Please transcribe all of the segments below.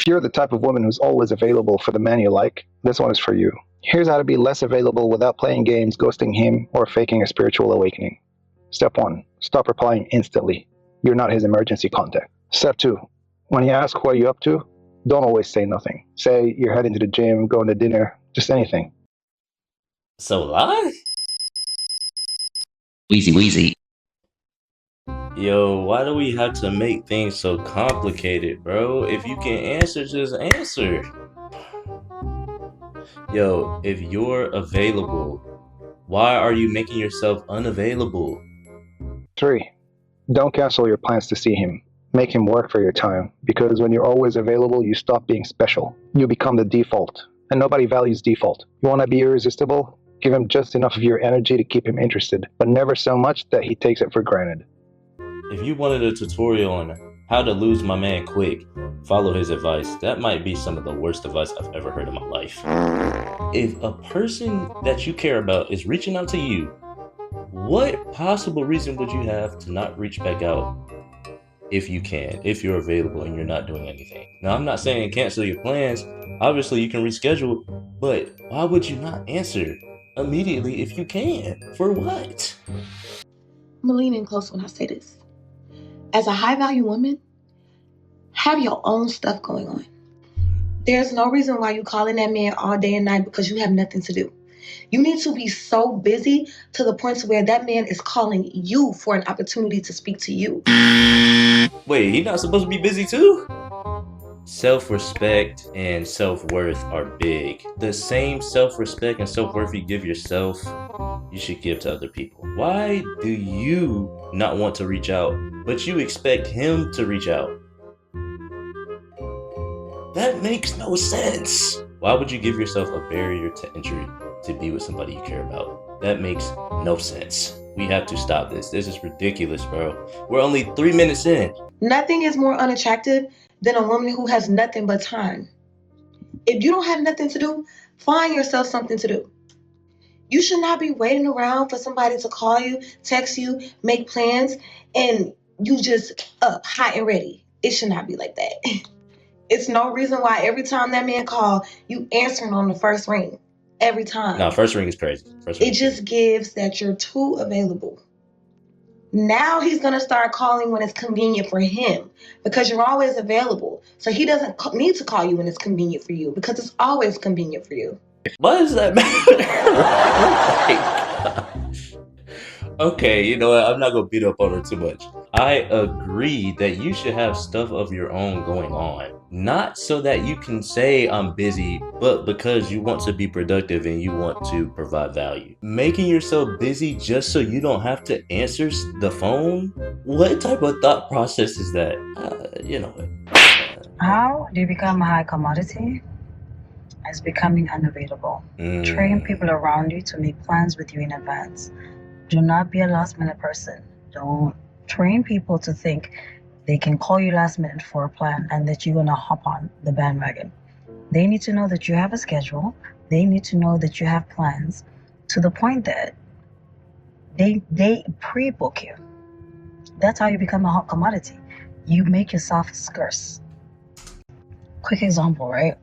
If you're the type of woman who's always available for the man you like, this one is for you. Here's how to be less available without playing games, ghosting him, or faking a spiritual awakening. Step 1. Stop replying instantly. You're not his emergency contact. Step 2. When he asks what are you up to, don't always say nothing. Say you're heading to the gym, going to dinner, just anything. So lie? Weezy. Yo, why do we have to make things so complicated, bro? If you can answer, just answer. Yo, if you're available, why are you making yourself unavailable? 3. Don't cancel your plans to see him. Make him work for your time, because when you're always available, you stop being special. You become the default, and nobody values default. You want to be irresistible? Give him just enough of your energy to keep him interested, but never so much that he takes it for granted. If you wanted a tutorial on how to lose my man quick, follow his advice. That might be some of the worst advice I've ever heard in my life. If a person that you care about is reaching out to you, what possible reason would you have to not reach back out if you can, if you're available and you're not doing anything? Now, I'm not saying cancel your plans. Obviously, you can reschedule, but why would you not answer immediately if you can? For what? I'm gonna lean in close when I say this. As a high value woman, have your own stuff going on. There's no reason why you calling that man all day and night because you have nothing to do. You need to be so busy to the point where that man is calling you for an opportunity to speak to you. Wait, he not supposed to be busy too? Self-respect and self-worth are big. The same self-respect and self-worth you give yourself, you should give to other people. Why do you not want to reach out, but you expect him to reach out? That makes no sense. Why would you give yourself a barrier to entry to be with somebody you care about? That makes no sense. We have to stop this. This is ridiculous, bro. We're only 3 minutes in. Nothing is more unattractive than a woman who has nothing but time. If you don't have nothing to do, find yourself something to do. You should not be waiting around for somebody to call you, text you, make plans, and you just up, hot and ready. It should not be like that. It's no reason why every time that man call, you answering on the first ring. Every time. No, first ring is crazy. It just gives that you're too available. Now he's going to start calling when it's convenient for him because you're always available. So he doesn't need to call you when it's convenient for you because it's always convenient for you. Why does that matter? Okay, you know what? I'm not going to beat up on her too much. I agree that you should have stuff of your own going on. Not so that you can say I'm busy, but because you want to be productive and you want to provide value. Making yourself busy just so you don't have to answer the phone? What type of thought process is that? You know what? How do you become a high commodity? It's becoming unavailable. Train people around you to make plans with you in advance. Do not be a last minute person. Don't train people to think they can call you last minute for a plan and that you're gonna hop on the bandwagon. They need to know that you have a schedule. They need to know that you have plans to the point that they pre-book you. That's how you become a hot commodity. You make yourself scarce. Quick example, right?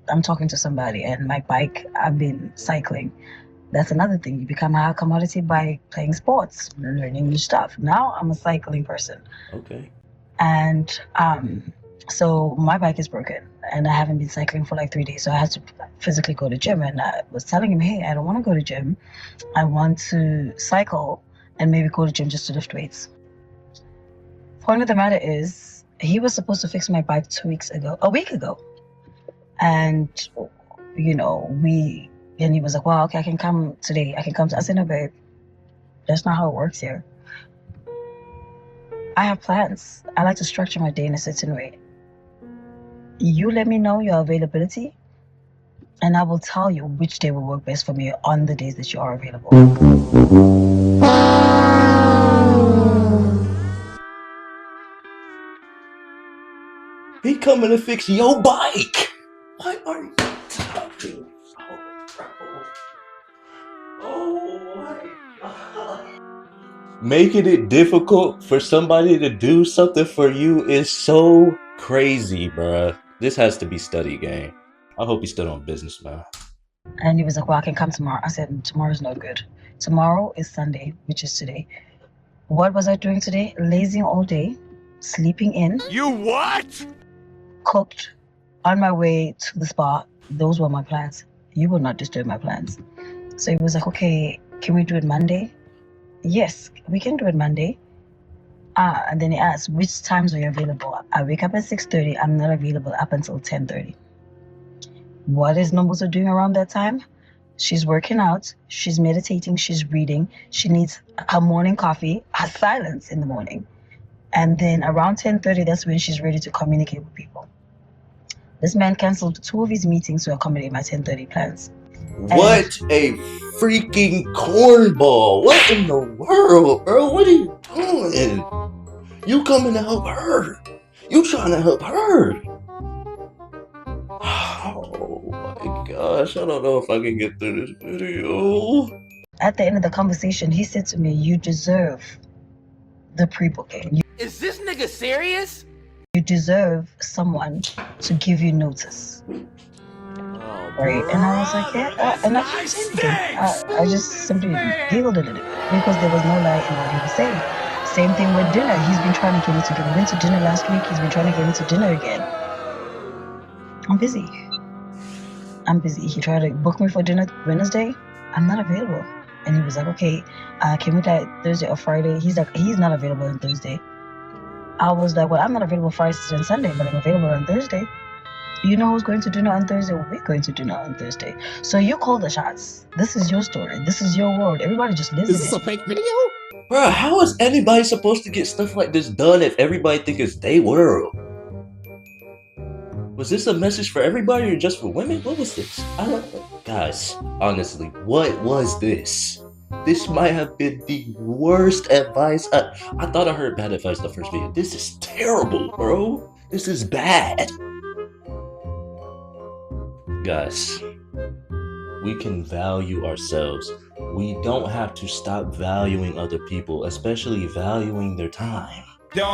I'm talking to somebody and my bike, I've been cycling. That's another thing. You become a high commodity by playing sports, learning new stuff. Now I'm a cycling person. Okay. And so my bike is broken and I haven't been cycling for like 3 days. So I had to physically go to gym and I was telling him, hey, I don't want to go to gym. I want to cycle and maybe go to gym just to lift weights. Point of the matter is he was supposed to fix my bike a week ago. And, you know, and he was like, well, okay, I can come today. I said, no, babe, that's not how it works here. I have plans. I like to structure my day in a certain way. You let me know your availability, and I will tell you which day will work best for me on the days that you are available. He coming to fix your bike. What are you talking about, bro? Oh my God. Making it difficult for somebody to do something for you is so crazy, bruh. This has to be study, gang. I hope he's still on business, man. And he was like, well, I can come tomorrow. I said, tomorrow's no good. Tomorrow is Sunday, which is today. What was I doing today? Lazing all day, sleeping in. You what? Cooked on my way to the spa. Those were my plans. You will not disturb my plans. So he was like, okay, can we do it Monday? Yes, we can do it Monday. And then he asked, which times are you available? I wake up at 6:30. I'm not available up until 10:30. What is Nombuso doing around that time? She's working out, she's meditating, she's reading, she needs her morning coffee, her silence in the morning. And then around 10:30, that's when she's ready to communicate with people. This man canceled 2 of his meetings to accommodate my 10:30 plans. What a freaking cornball. What in the world, bro? What are you doing? You coming to help her. You trying to help her. Oh my gosh, I don't know if I can get through this video. At the end of the conversation, he said to me, you deserve the pre-booking. Is this nigga serious? You deserve someone to give you notice. Right? And I was like, yeah, and I didn't say anything. I just simply giggled a little bit because there was no lie in what he was saying. Same thing with dinner. He's been trying to get me to get. We went to dinner last week. He's been trying to get me to dinner again. I'm busy. He tried to book me for dinner Wednesday. I'm not available. And he was like, okay, can we do Thursday or Friday? He's like, he's not available on Thursday. I was like, well, I'm not available Friday and Sunday, but I'm available on Thursday. You know who's going to dinner on Thursday? We're going to dinner on Thursday. So you call the shots. This is your story. This is your world. Everybody just lives in it. Is this a fake video? Bro, how is anybody supposed to get stuff like this done if everybody think it's their world? Was this a message for everybody or just for women? What was this? I don't know. Guys, honestly, what was this? This might have been the worst advice. I thought I heard bad advice the first video. This is terrible, bro. This is bad. Guys, we can value ourselves. We don't have to stop valuing other people, especially valuing their time.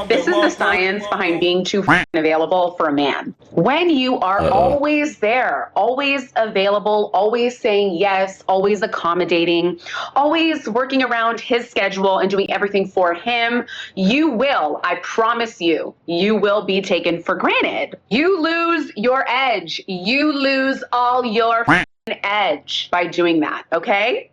This is the science behind being too available for a man. When you are always there, always available, always saying yes, always accommodating, always working around his schedule and doing everything for him, you will, I promise you, you will be taken for granted. You lose your edge. You lose all your edge by doing that, okay?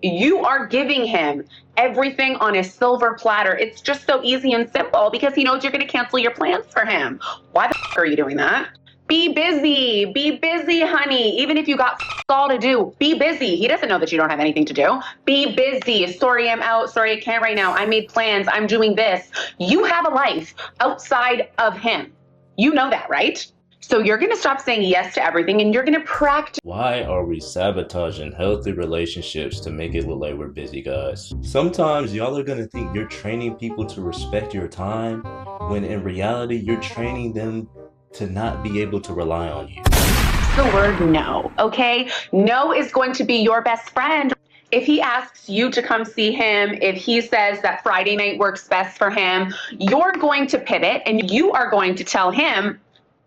You are giving him everything on a silver platter. It's just so easy and simple because he knows you're going to cancel your plans for him. Why the are you doing that? Be busy, honey. Even if you got all to do, be busy. He doesn't know that you don't have anything to do. Be busy. Sorry, I'm out. Sorry, I can't right now. I made plans. I'm doing this. You have a life outside of him. You know that, right? So you're going to stop saying yes to everything and you're going to practice. Why are we sabotaging healthy relationships to make it look like we're busy, guys? Sometimes y'all are going to think you're training people to respect your time, when in reality, you're training them to not be able to rely on you. The word no, okay? No is going to be your best friend. If he asks you to come see him, if he says that Friday night works best for him, you're going to pivot and you are going to tell him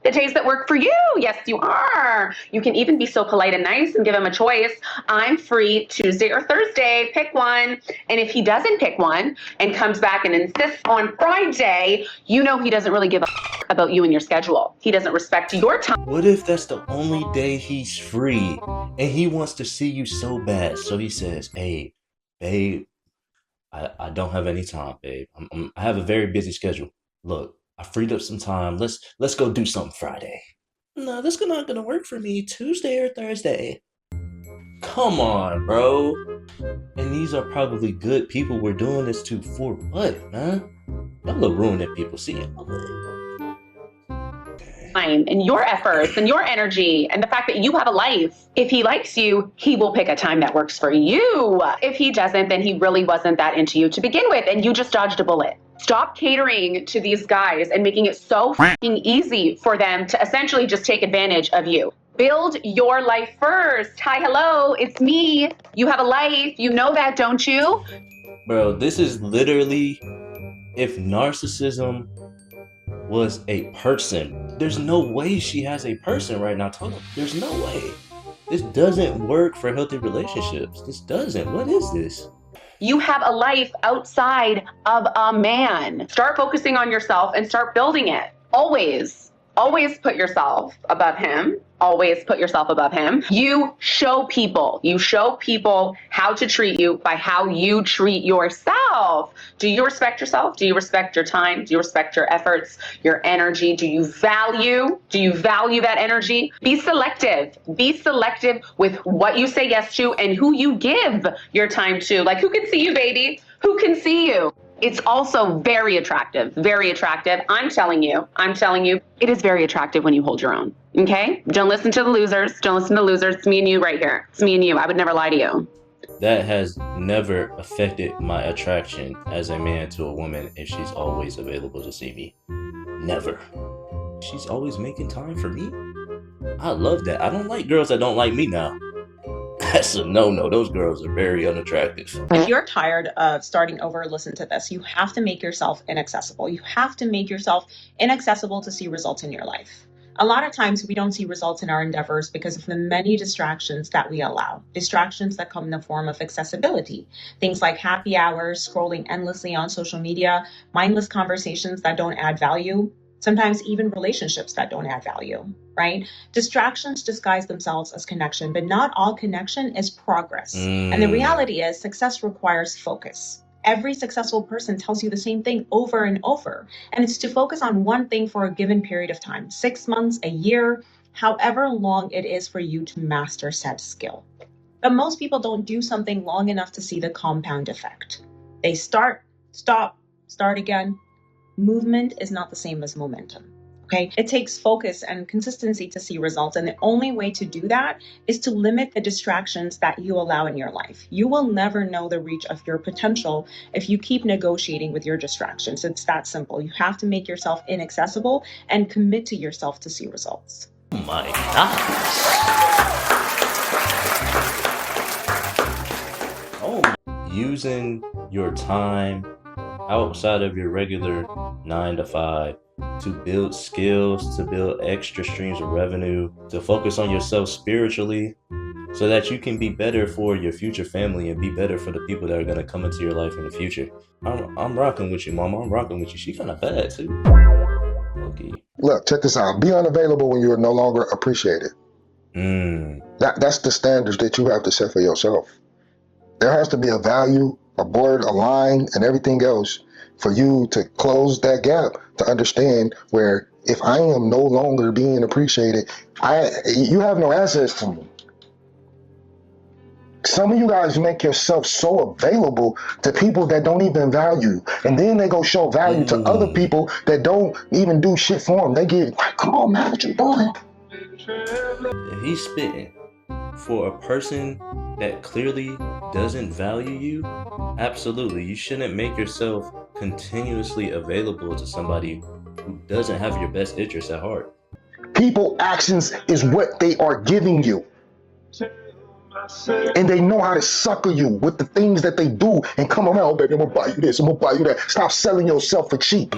the days that work for you. Yes, you are. You can even be so polite and nice and give him a choice. I'm free Tuesday or Thursday. Pick one. And if he doesn't pick one and comes back and insists on Friday, you know he doesn't really give a about you and your schedule. He doesn't respect your time. What if that's the only day he's free and he wants to see you so bad? So he says, hey, babe, I don't have any time, babe. I have a very busy schedule. Look, I freed up some time. Let's go do something Friday. No, that's not gonna work for me. Tuesday or Thursday. Come on, bro. And these are probably good people we're doing this to for what, man? Y'all are ruining people. See y'all. And your efforts and your energy and the fact that you have a life. If he likes you, he will pick a time that works for you. If he doesn't, then he really wasn't that into you to begin with and you just dodged a bullet. Stop catering to these guys and making it so fucking easy for them to essentially just take advantage of you. Build your life first. Hi, hello, it's me. You have a life. You know that, don't you? Bro, this is literally if narcissism was a person. There's no way she has a person right now. There's no way. This doesn't work for healthy relationships. This doesn't. What is this? You have a life outside of a man. Start focusing on yourself and start building it. Always put yourself above him. Always put yourself above him. You show people how to treat you by how you treat yourself. Do you respect yourself? Do you respect your time? Do you respect your efforts, your energy? Do you value that energy? Be selective. Be selective with what you say yes to and who you give your time to. Like, who can see you, baby? Who can see you? It's also very attractive, very attractive. I'm telling you, it is very attractive when you hold your own, okay? Don't listen to the losers. Don't listen to the losers. It's me and you right here. It's me and you. I would never lie to you. That has never affected my attraction as a man to a woman if she's always available to see me. Never. She's always making time for me. I love that. I don't like girls that don't like me now. That's a no-no. Those girls are very unattractive. If you're tired of starting over, listen to this. You have to make yourself inaccessible. You have to make yourself inaccessible to see results in your life. A lot of times we don't see results in our endeavors because of the many distractions that we allow. Distractions that come in the form of accessibility. Things like happy hours, scrolling endlessly on social media, mindless conversations that don't add value, sometimes even relationships that don't add value, right? Distractions disguise themselves as connection, but not all connection is progress. And the reality is success requires focus. Every successful person tells you the same thing over and over. And it's to focus on one thing for a given period of time, 6 months, a year, however long it is for you to master said skill. But most people don't do something long enough to see the compound effect. They start, stop, start again. Movement is not the same as momentum. Okay, it takes focus and consistency to see results. And the only way to do that is to limit the distractions that you allow in your life. You will never know the reach of your potential if you keep negotiating with your distractions. It's that simple. You have to make yourself inaccessible and commit to yourself to see results. Oh my gosh. Oh, using your time outside of your regular 9 to 5 to build skills, to build extra streams of revenue, to focus on yourself spiritually so that you can be better for your future family and be better for the people that are going to come into your life in the future. I'm rocking with you, mama. I'm rocking with you. She kind of bad too. Okay. Look, check this out. Be unavailable when you're no longer appreciated. That's the standards that you have to set for yourself. There has to be a value, a board, a line, and everything else for you to close that gap, to understand where if I am no longer being appreciated, you have no access to me. Some of you guys make yourself so available to people that don't even value, and then they go show value to other people that don't even do shit for them. They get, come on, man, what you doing? If he's spitting for a person that clearly doesn't value you, absolutely, you shouldn't make yourself continuously available to somebody who doesn't have your best interests at heart. People actions is what they are giving you. And they know how to sucker you with the things that they do and come around, oh, baby, I'm gonna buy you this, I'm gonna buy you that. Stop selling yourself for cheap.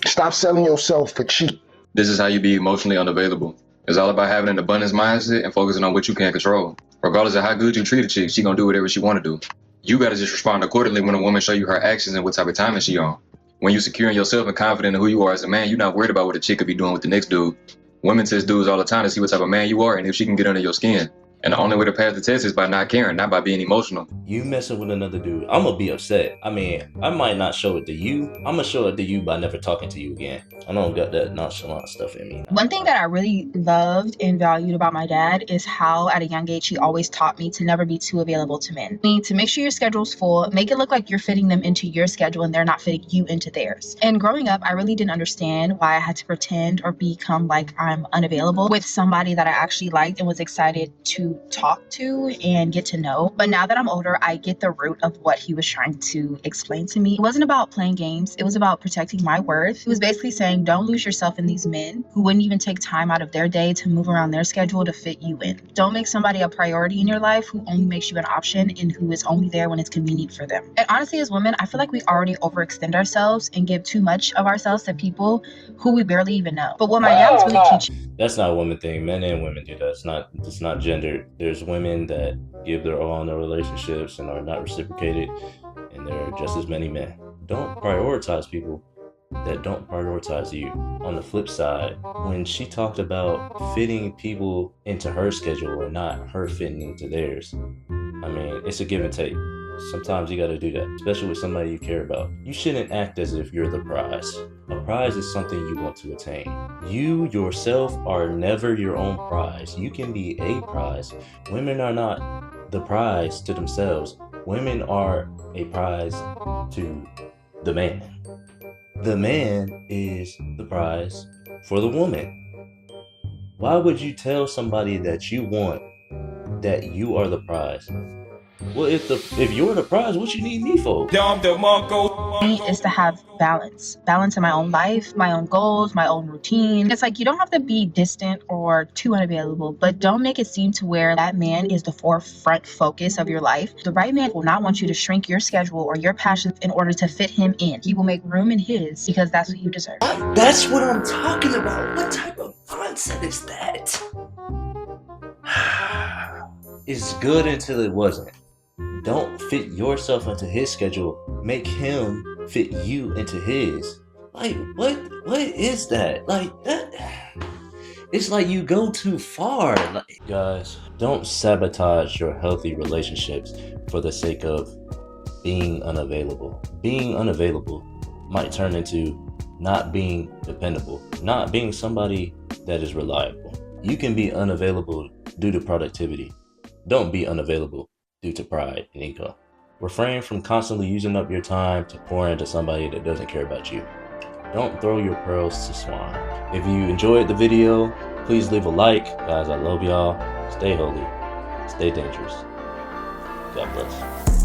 Stop selling yourself for cheap. This is how you be emotionally unavailable. It's all about having an abundance mindset and focusing on what you can control. Regardless of how good you treat a chick, she gonna do whatever she wanna do. You gotta just respond accordingly when a woman show you her actions and what type of time is she on. When you secure in yourself and confident in who you are as a man, you're not worried about what a chick could be doing with the next dude. Women test dudes all the time to see what type of man you are and if she can get under your skin. And the only way to pass the test is by not caring, not by being emotional. You messing with another dude, I'm gonna be upset. I mean, I might not show it to you. I'm gonna show it to you by never talking to you again. I don't got that nonchalant stuff in me. One thing that I really loved and valued about my dad is how at a young age he always taught me to never be too available to men. You need to make sure your schedule's full, make it look like you're fitting them into your schedule and they're not fitting you into theirs. And growing up, I really didn't understand why I had to pretend or become like I'm unavailable with somebody that I actually liked and was excited to to talk to and get to know. But now that I'm older, I get the root of what he was trying to explain to me. It wasn't about playing games. It was about protecting my worth. He was basically saying, don't lose yourself in these men who wouldn't even take time out of their day to move around their schedule to fit you in. Don't make somebody a priority in your life who only makes you an option and who is only there when it's convenient for them. And honestly, as women, I feel like we already overextend ourselves and give too much of ourselves to people who we barely even know. But what my dad was really teaching. That's not a woman thing. Men and women do that. It's not gendered. There's women that give their all in their relationships and are not reciprocated, and there are just as many men. Don't prioritize people that don't prioritize you. On the flip side, when she talked about fitting people into her schedule or not her fitting into theirs, I mean, it's a give and take. Sometimes you got to do that, especially with somebody you care about. You shouldn't act as if you're the prize. A prize is something you want to attain. You yourself are never your own prize. You can be a prize. Women are not the prize to themselves. Women are a prize to the man. The man is the prize for the woman. Why would you tell somebody that you want that you are the prize? Well, if you're the prize, what you need me for? Is to have balance in my own life, my own goals, my own routine. It's like you don't have to be distant or too unavailable, but don't make it seem to where that man is the forefront focus of your life. The right man will not want you to shrink your schedule or your passions in order to fit him in. He will make room in his because that's what you deserve. That's what I'm talking about. What type of mindset is that? It's good until it wasn't. Don't fit yourself into his schedule. Make him fit you into his. Like, what is that? Like, that, it's like you go too far. Like, guys, don't sabotage your healthy relationships for the sake of being unavailable. Being unavailable might turn into not being dependable, not being somebody that is reliable. You can be unavailable due to productivity. Don't be unavailable due to pride and ego. Refrain from constantly using up your time to pour into somebody that doesn't care about you. Don't throw your pearls to swine. If you enjoyed the video, please leave a like. Guys, I love y'all. Stay holy. Stay dangerous. God bless.